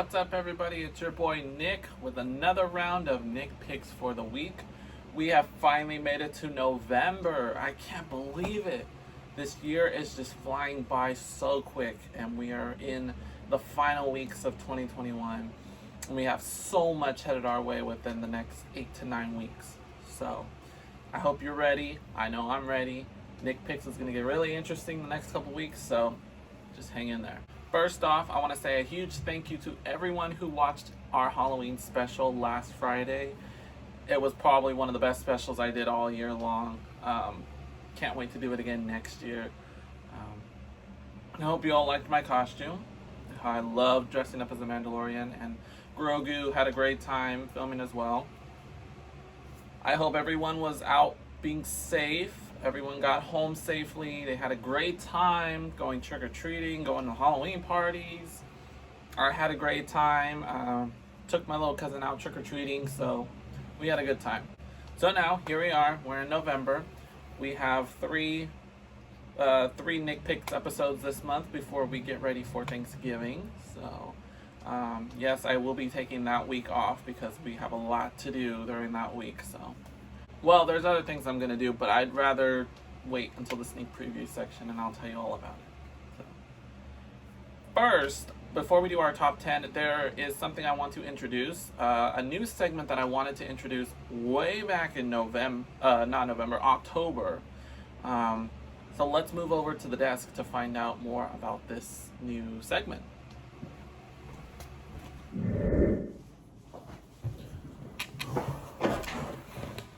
What's up, everybody? It's your boy Nick with another round of Nick Picks for the week. We have finally made it to November. I can't believe it. This year is just flying by so quick, and we are in the final weeks of 2021. And we have so much headed our way within the next 8 to 9 weeks. So I hope you're ready. I know I'm ready. Nick Picks is going to get really interesting the next couple weeks, so just hang in there. First off, I want to say a huge thank you to everyone who watched our Halloween special last Friday. It was probably one of the best specials I did all year long. Can't wait to do it again next year. I hope you all liked my costume. I love dressing up as a Mandalorian, and Grogu had a great time filming as well. I hope everyone was out being safe. Everyone got home safely. They had a great time going trick-or-treating, going to Halloween parties. I had a great time. Took my little cousin out trick-or-treating, so we had a good time. So now, here we are. We're in November. We have three Nick Picks episodes this month before we get ready for Thanksgiving. So, yes, I will be taking that week off because we have a lot to do during that week, so... Well, there's other things I'm going to do, but I'd rather wait until the sneak preview section and I'll tell you all about it. So. First, before we do our top 10, there is something I want to introduce. A new segment that I wanted to introduce way back in October. So let's move over to the desk to find out more about this new segment.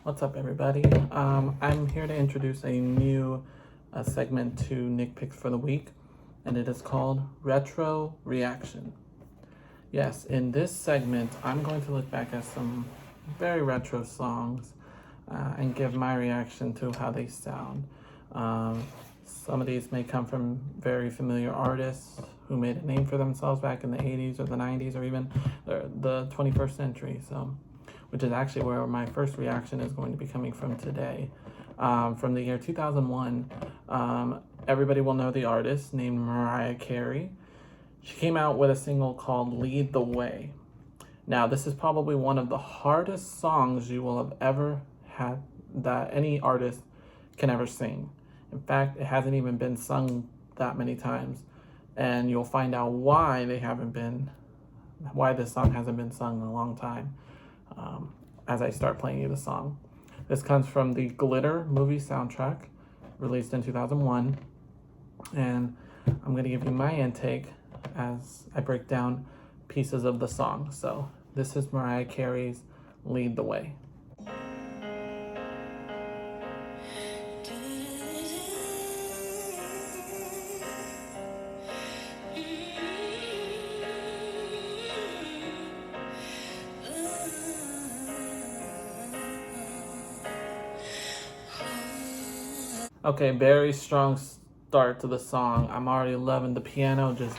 What's up, everybody? I'm here to introduce a new segment to Nick Picks for the week, and it is called Retro Reaction. Yes, in this segment, I'm going to look back at some very retro songs and give my reaction to how they sound. Some of these may come from very familiar artists who made a name for themselves back in the 80s or the 90s or even the 21st century. So, which is actually where my first reaction is going to be coming from today. From the year 2001, everybody will know the artist named Mariah Carey. She came out with a single called Lead the Way. Now, this is probably one of the hardest songs you will have ever had that any artist can ever sing. In fact, it hasn't even been sung that many times. And you'll find out why this song hasn't been sung in a long time. As I start playing you the song. This comes from the Glitter movie soundtrack, released in 2001, and I'm going to give you my intake as I break down pieces of the song. So this is Mariah Carey's Lead the Way. Okay, very strong start to the song. I'm already loving the piano, just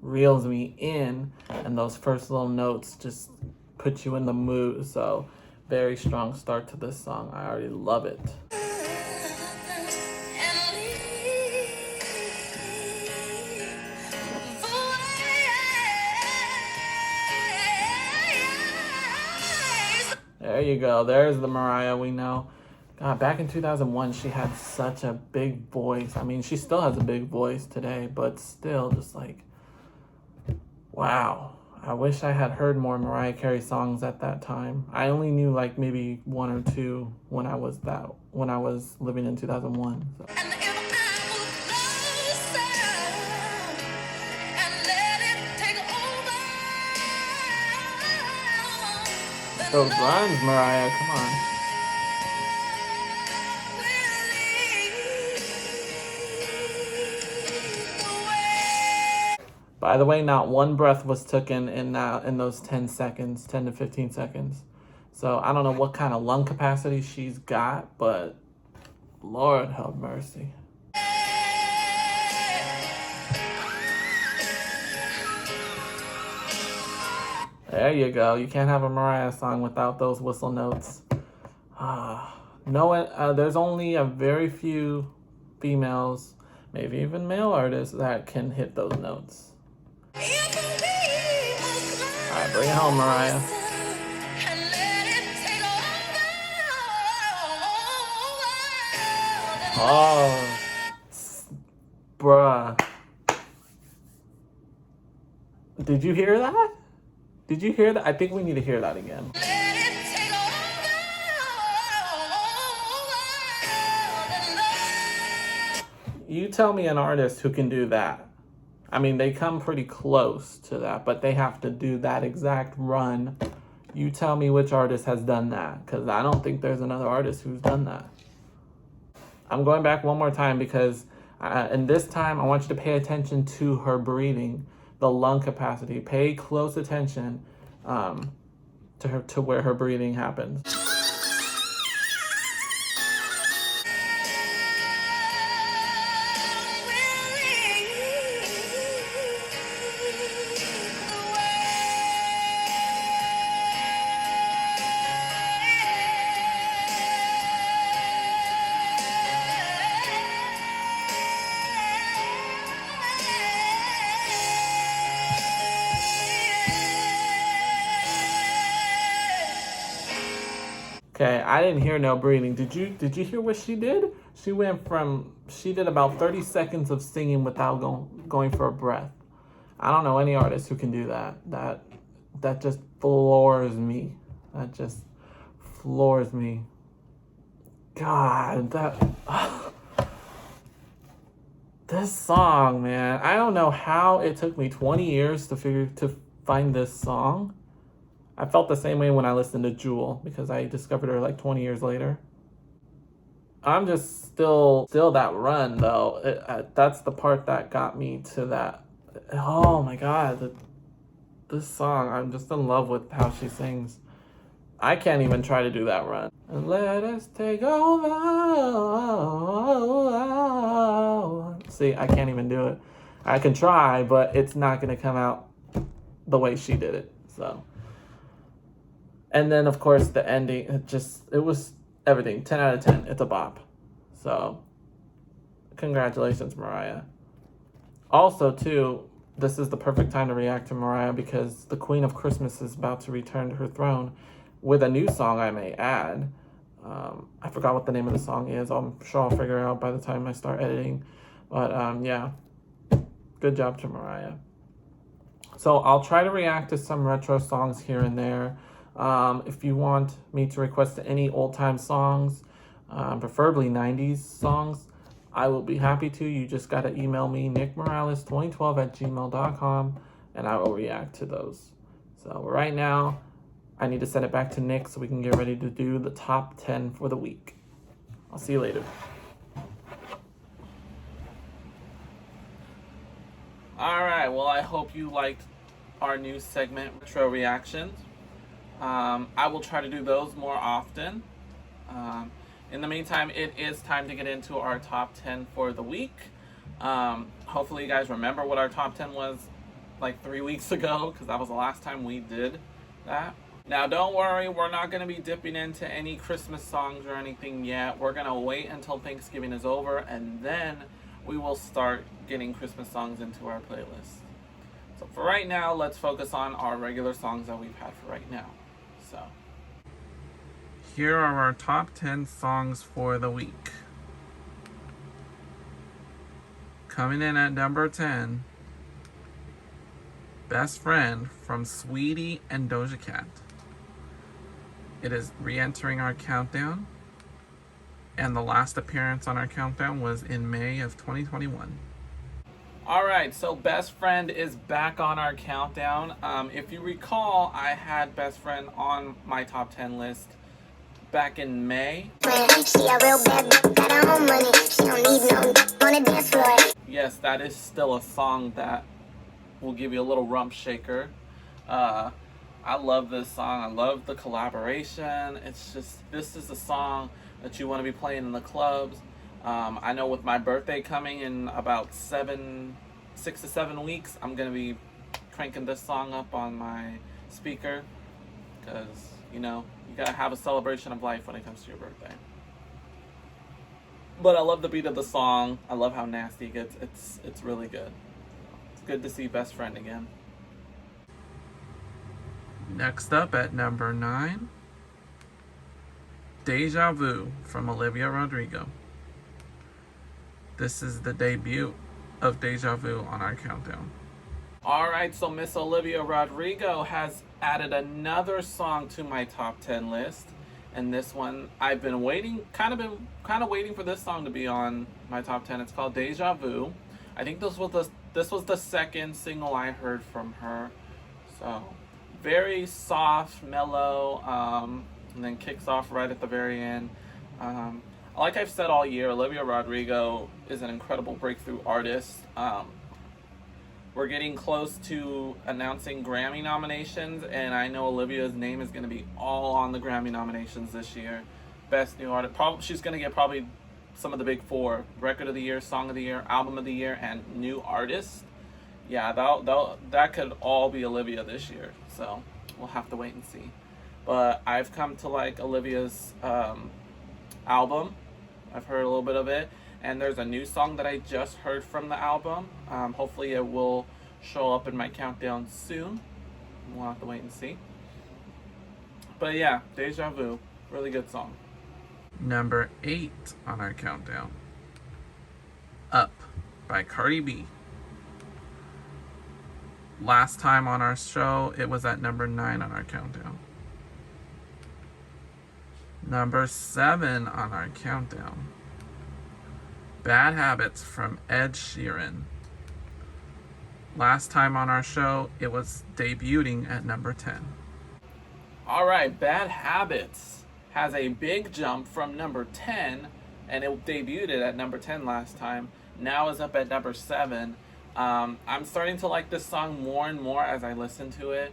reels me in, and those first little notes just put you in the mood. So, very strong start to this song. I already love it. There you go. There's the Mariah we know. God, back in 2001, she had such a big voice. I mean, she still has a big voice today, but still just like, wow. I wish I had heard more Mariah Carey songs at that time. I only knew like maybe one or two when I was living in 2001. So. Those rhymes, Mariah, come on. By the way, not one breath was taken in those 10 to 15 seconds. So I don't know what kind of lung capacity she's got, but Lord have mercy. There you go. You can't have a Mariah song without those whistle notes. There's only a very few females, maybe even male artists that can hit those notes. Bring it home, Mariah. Oh, bruh. Did you hear that? Did you hear that? I think we need to hear that again. You tell me an artist who can do that. I mean, they come pretty close to that, but they have to do that exact run. You tell me which artist has done that, because I don't think there's another artist who's done that. I'm going back one more time because, and this time I want you to pay attention to her breathing, the lung capacity. Pay close attention to where her breathing happens. Okay, I didn't hear no breathing. Did you hear what she did? She did about 30 seconds of singing without going for a breath. I don't know any artist who can do that. That just floors me. That just floors me. God, this song, man. I don't know how it took me 20 years to find this song. I felt the same way when I listened to Jewel because I discovered her like 20 years later. I'm just still that run though. That's the part that got me to that. Oh my God, this song, I'm just in love with how she sings. I can't even try to do that run. And let us take over. See, I can't even do it. I can try, but it's not gonna come out the way she did it. So. And then, of course, the ending, it was everything. 10 out of 10. It's a bop. So, congratulations, Mariah. Also, too, this is the perfect time to react to Mariah because the Queen of Christmas is about to return to her throne with a new song, I may add. I forgot what the name of the song is. I'm sure I'll figure it out by the time I start editing. But, yeah. Good job to Mariah. So, I'll try to react to some retro songs here and there. If you want me to request any old-time songs, preferably 90s songs, I will be happy to. You just got to email me, nickmorales2012@gmail.com, and I will react to those. So right now, I need to send it back to Nick so we can get ready to do the top 10 for the week. I'll see you later. All right, well, I hope you liked our new segment, Retro Reactions. I will try to do those more often. In the meantime, it is time to get into our top 10 for the week. Hopefully you guys remember what our top 10 was like 3 weeks ago, because that was the last time we did that. Now, don't worry, we're not going to be dipping into any Christmas songs or anything yet. We're going to wait until Thanksgiving is over, and then we will start getting Christmas songs into our playlist. So for right now, let's focus on our regular songs that we've had for right now. So, here are our top 10 songs for the week. Coming in at number 10, Best Friend from Sweetie and Doja Cat. It is re-entering our countdown, and the last appearance on our countdown was in May of 2021. Alright, so Best Friend is back on our countdown. If you recall, I had Best Friend on my top 10 list back in May. Yes, that is still a song that will give you a little rump shaker. I love this song. I love the collaboration. It's just, this is a song that you want to be playing in the clubs. I know with my birthday coming in about 6 to 7 weeks, I'm going to be cranking this song up on my speaker because, you know, you got to have a celebration of life when it comes to your birthday. But I love the beat of the song. I love how nasty it gets. It's really good. It's good to see Best Friend again. Next up at number 9, Deja Vu from Olivia Rodrigo. This is the debut of Deja Vu on our countdown. Alright, so Miss Olivia Rodrigo has added another song to my top 10 list. And this one, I've been waiting, kind of waiting for this song to be on my top 10. It's called Deja Vu. I think this was the second single I heard from her. So, very soft, mellow, and then kicks off right at the very end. Like I've said all year, Olivia Rodrigo is an incredible breakthrough artist. We're getting close to announcing Grammy nominations, and I know Olivia's name is going to be all on the Grammy nominations this year. Best New Artist. She's going to get probably some of the big 4. Record of the Year, Song of the Year, Album of the Year, and New Artist. Yeah, that could all be Olivia this year. So we'll have to wait and see. But I've come to like Olivia's album. I've heard a little bit of it. And there's a new song that I just heard from the album. Hopefully it will show up in my countdown soon. We'll have to wait and see. But yeah, Deja Vu. Really good song. Number 8 on our countdown. Up by Carey B. Last time on our show, it was at number 9 on our countdown. Number 7 on our countdown. Bad Habits from Ed Sheeran. Last time on our show, it was debuting at number 10. Alright, Bad Habits has a big jump from number 10, and it debuted at number 10 last time. Now is up at number 7. I'm starting to like this song more and more as I listen to it.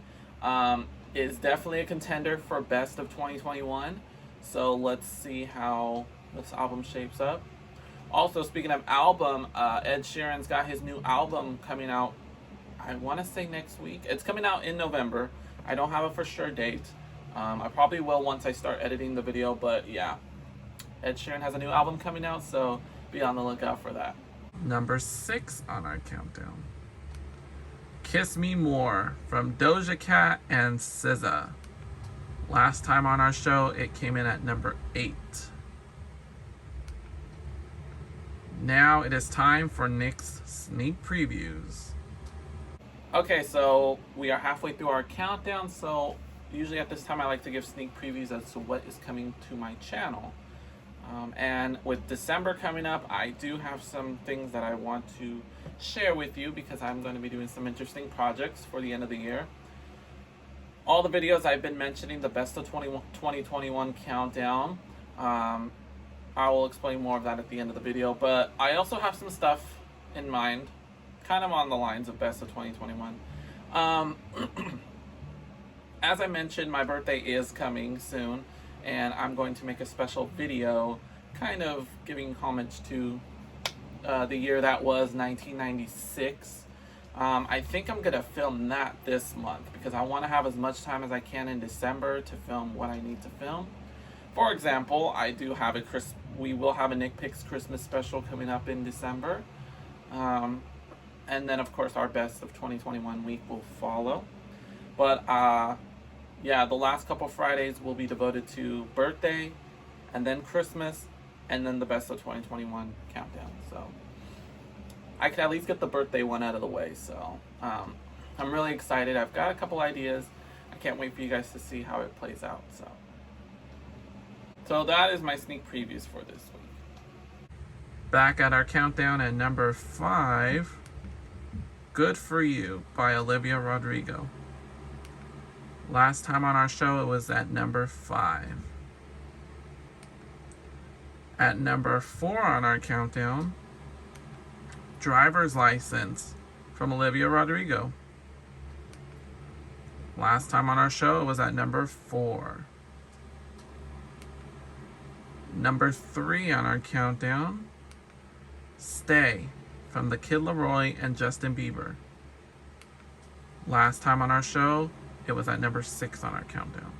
It's definitely a contender for Best of 2021. So let's see how this album shapes up. Also, speaking of album, Ed Sheeran's got his new album coming out, I want to say next week. It's coming out in November. I don't have a for sure date. I probably will once I start editing the video, but yeah. Ed Sheeran has a new album coming out, so be on the lookout for that. Number 6 on our countdown. Kiss Me More from Doja Cat and SZA. Last time on our show, it came in at number 8. Now it is time for Nick's sneak previews. Okay, so we are halfway through our countdown, so usually at this time I like to give sneak previews as to what is coming to my channel. And with December coming up, I do have some things that I want to share with you because I'm going to be doing some interesting projects for the end of the year. All the videos I've been mentioning, the Best of 2021 countdown. I will explain more of that at the end of the video, but I also have some stuff in mind, kind of on the lines of Best of 2021. As I mentioned, my birthday is coming soon, and I'm going to make a special video kind of giving homage to the year that was 1996. I think I'm going to film that this month because I want to have as much time as I can in December to film what I need to film. For example, we will have a Nick Picks Christmas special coming up in December. And then, of course, our Best of 2021 week will follow. But, yeah, the last couple Fridays will be devoted to birthday, and then Christmas, and then the Best of 2021 countdown. So I could at least get the birthday one out of the way. So I'm really excited. I've got a couple ideas. I can't wait for you guys to see how it plays out. So that is my sneak previews for this week. Back at our countdown at number 5, Good For You by Olivia Rodrigo. Last time on our show, it was at number 5. At number 4 on our countdown, Driver's License from Olivia Rodrigo. Last time on our show, it was at number 4. Number 3 on our countdown, Stay from The Kid Laroi and Justin Bieber. Last time on our show, it was at number 6 on our countdown.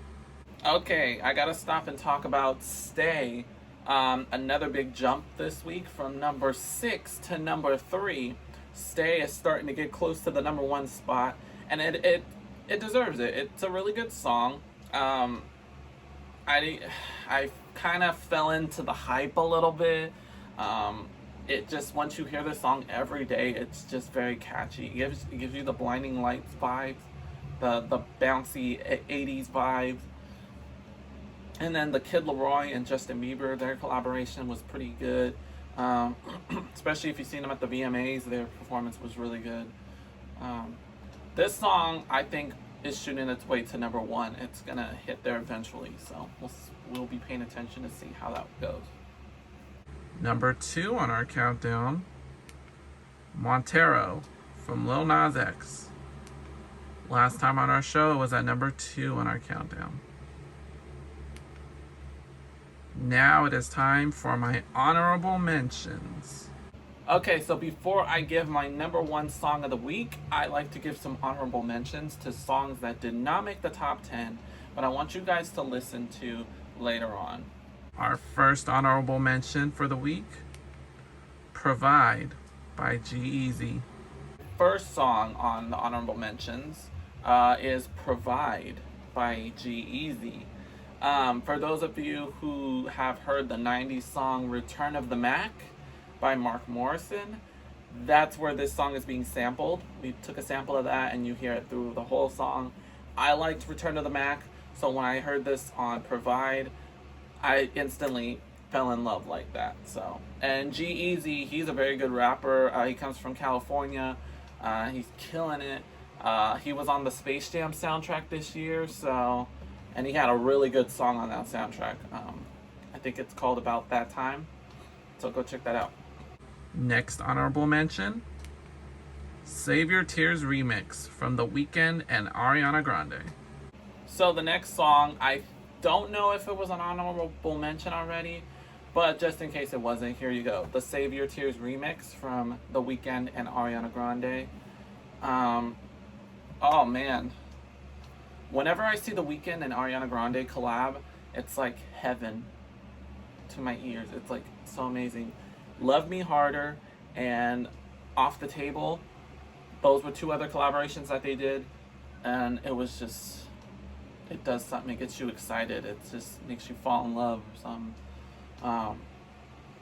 Okay, I gotta stop and talk about Stay. Another big jump this week from number 6 to number 3. Stay is starting to get close to the number 1 spot, and it deserves it. It's a really good song. Um, I I kind of fell into the hype a little bit. Um, it just once you hear the song every day, it's just very catchy. It gives you the blinding lights vibes, the bouncy '80s vibes, and then the Kid Laroi and Justin Bieber, their collaboration was pretty good. Um, Especially if you've seen them at the VMAs, their performance was really good. Um, this song, I think, is shooting its way to number one. It's gonna hit there eventually, so we'll be paying attention to see how that goes. Number 2 on our countdown, Montero from Lil Nas X. Last time on our show, it was at number 2 on our countdown. Now it is time for my honorable mentions. Okay, so before I give my number 1 song of the week, I like to give some honorable mentions to songs that did not make the top 10, but I want you guys to listen to later on. Our first honorable mention for the week, Provide by G-Eazy. First song on the honorable mentions is Provide by G-Eazy. For those of you who have heard the 90s song Return of the Mac by Mark Morrison, that's where this song is being sampled. We took a sample of that and you hear it through the whole song. I liked Return of the Mac, so when I heard this on Provide, I instantly fell in love like that. So, and G-Eazy, he's a very good rapper. He comes from California. He's killing it. He was on the Space Jam soundtrack this year, so, and he had a really good song on that soundtrack. I think it's called About That Time. So go check that out. Next honorable mention, Save Your Tears remix from The Weeknd and Ariana Grande. So the next song, I don't know if it was an honorable mention already, but just in case it wasn't, here you go. The Save Your Tears remix from The Weeknd and Ariana Grande. Oh man. Whenever I see The Weeknd and Ariana Grande collab, it's like heaven to my ears. It's like so amazing. Love Me Harder and Off the Table. Those were 2 other collaborations that they did, and it was just, it does something. It gets you excited. It just makes you fall in love or something.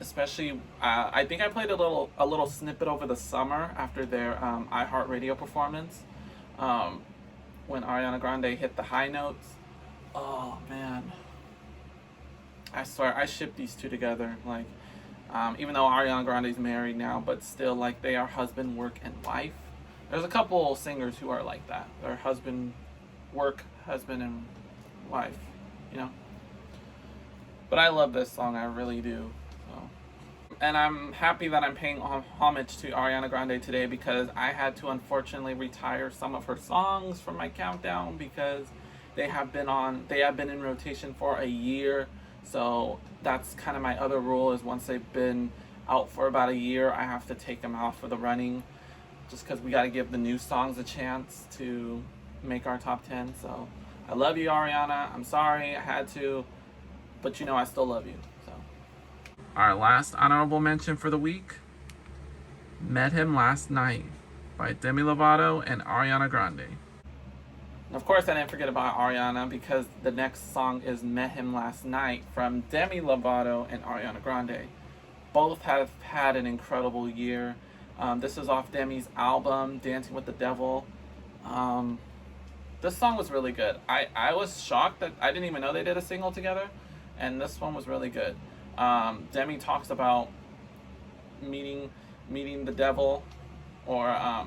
Especially, I think I played a little snippet over the summer after their iHeartRadio performance. When Ariana Grande hit the high notes. Oh man, I swear I ship these 2 together. Like, even though Ariana Grande's married now, but still, like, they are husband, work, and wife. There's a couple singers who are like that. They're husband, work, husband, and wife, you know? But I love this song, I really do. So. And I'm happy that I'm paying homage to Ariana Grande today, because I had to unfortunately retire some of her songs from my countdown because they have been in rotation for a year. So that's kind of my other rule, is once they've been out for about a year, I have to take them out for the running, just because we got to give the new songs a chance to make our top 10. So I love you, Ariana. I'm sorry I had to, but you know I still love you. So our last honorable mention for the week, Met Him Last Night by Demi Lovato and Ariana Grande. And of course, I didn't forget about Ariana, because the next song is Met Him Last Night from Demi Lovato and Ariana Grande. Both have had an incredible year. This is off Demi's album, Dancing with the Devil. This song was really good. I was shocked that I didn't even know they did a single together, and this one was really good. Demi talks about meeting the devil, or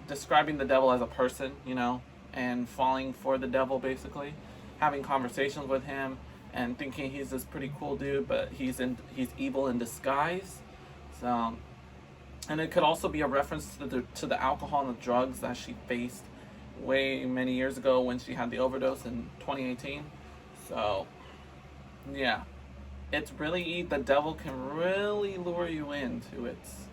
describing the devil as a person, you know, and falling for the devil, basically, having conversations with him and thinking he's this pretty cool dude, but he's evil in disguise. So, and it could also be a reference to the alcohol and the drugs that she faced way many years ago when she had the overdose in 2018. So yeah, it's really, the devil can really lure you into its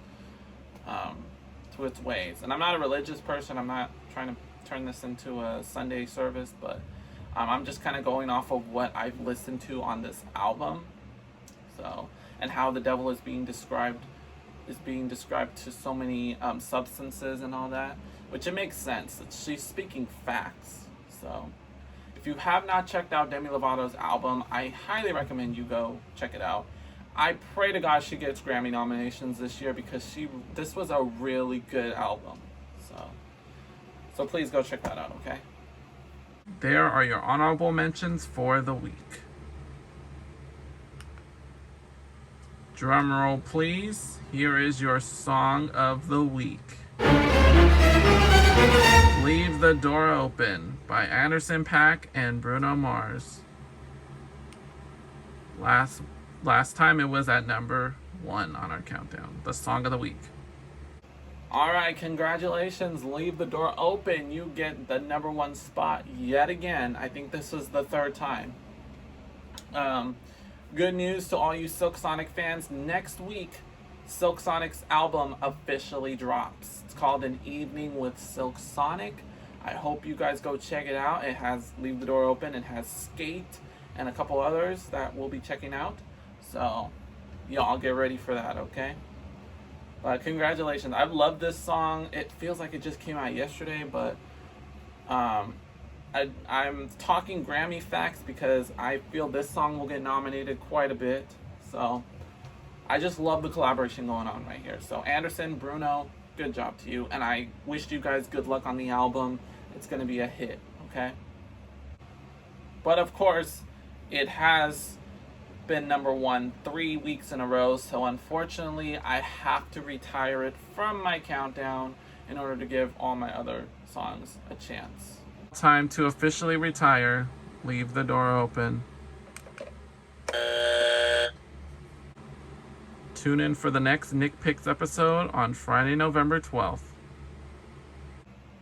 ways. And I'm not a religious person. I'm not trying to turn this into a Sunday service, but I'm just kind of going off of what I've listened to on this album. So, and how the devil is being described to so many substances and all that, which it makes sense. She's speaking facts, So if you have not checked out Demi Lovato's album, I highly recommend you go check it out. I pray to God she gets Grammy nominations this year because this was a really good album. So please go check that out, okay? There are your honorable mentions for the week. Drum roll, please. Here is your song of the week. Leave the Door Open by Anderson .Paak and Bruno Mars. Last time it was at number 1 on our countdown. The song of the week. Alright, congratulations. Leave the Door Open. You get the number 1 spot yet again. I think this is the 3rd time. Good news to all you Silk Sonic fans. Next week, Silk Sonic's album officially drops. It's called An Evening with Silk Sonic. I hope you guys go check it out. It has Leave the Door Open. It has Skate and a couple others that we'll be checking out. So, y'all get ready for that, okay? But congratulations. I've loved this song. It feels like it just came out yesterday, but I'm talking Grammy facts because I feel this song will get nominated quite a bit. So I just love the collaboration going on right here. So Anderson, Bruno, good job to you. And I wish you guys good luck on the album. It's going to be a hit, okay? But of course, it has been number 1 3 weeks in a row. So unfortunately, I have to retire it from my countdown in order to give all my other songs a chance. Time to officially retire. Leave the Door Open. Tune in for the next Nick Picks episode on Friday, November 12th.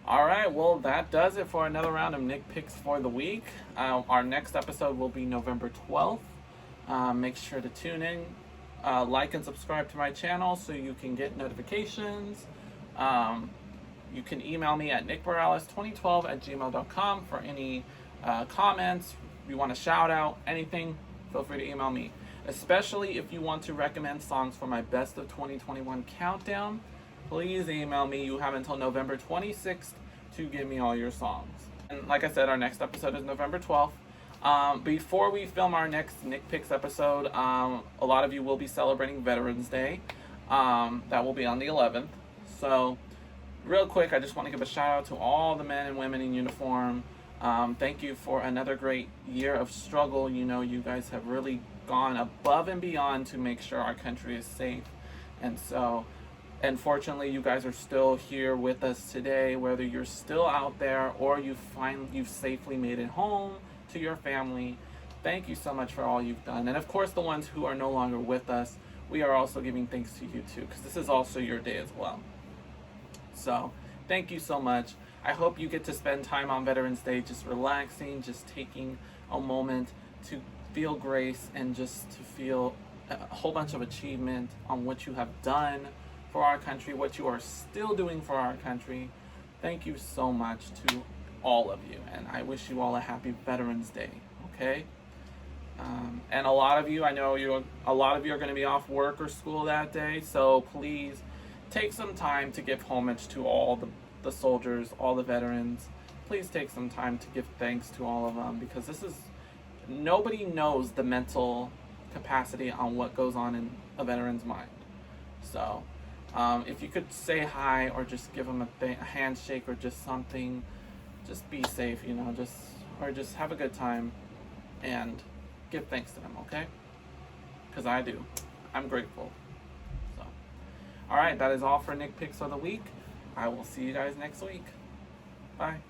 Alright, well that does it for another round of Nick Picks for the week. Our next episode will be November 12th. Make sure to tune in, like and subscribe to my channel so you can get notifications. You can email me at nickmorales2012@gmail.com for any comments. If you want a shout out, anything, feel free to email me. Especially if you want to recommend songs for my Best of 2021 countdown, please email me. You have until November 26th to give me all your songs. And like I said, our next episode is November 12th. Before we film our next Nick Picks episode, a lot of you will be celebrating Veterans Day. That will be on the 11th. So real quick, I just want to give a shout out to all the men and women in uniform. Thank you for another great year of struggle. You know, you guys have really gone above and beyond to make sure our country is safe. And so, unfortunately, you guys are still here with us today, whether you're still out there or you've safely made it home to your family. Thank you so much for all you've done. And of course, the ones who are no longer with us, we are also giving thanks to you too, because this is also your day as well. So thank you so much. I hope you get to spend time on Veterans Day just relaxing, just taking a moment to feel grace and just to feel a whole bunch of achievement on what you have done for our country, what you are still doing for our country. Thank you so much to all of you, and I wish you all a happy Veterans Day, okay? And a lot of you, I know a lot of you are going to be off work or school that day, so please take some time to give homage to all the soldiers, all the veterans. Please take some time to give thanks to all of them, because nobody knows the mental capacity on what goes on in a veteran's mind. So if you could say hi or just give them a handshake or just something, just be safe, you know, just have a good time and give thanks to them, okay? Because I do. I'm grateful. So, all right, that is all for Nick Picks of the week. I will see you guys next week. Bye.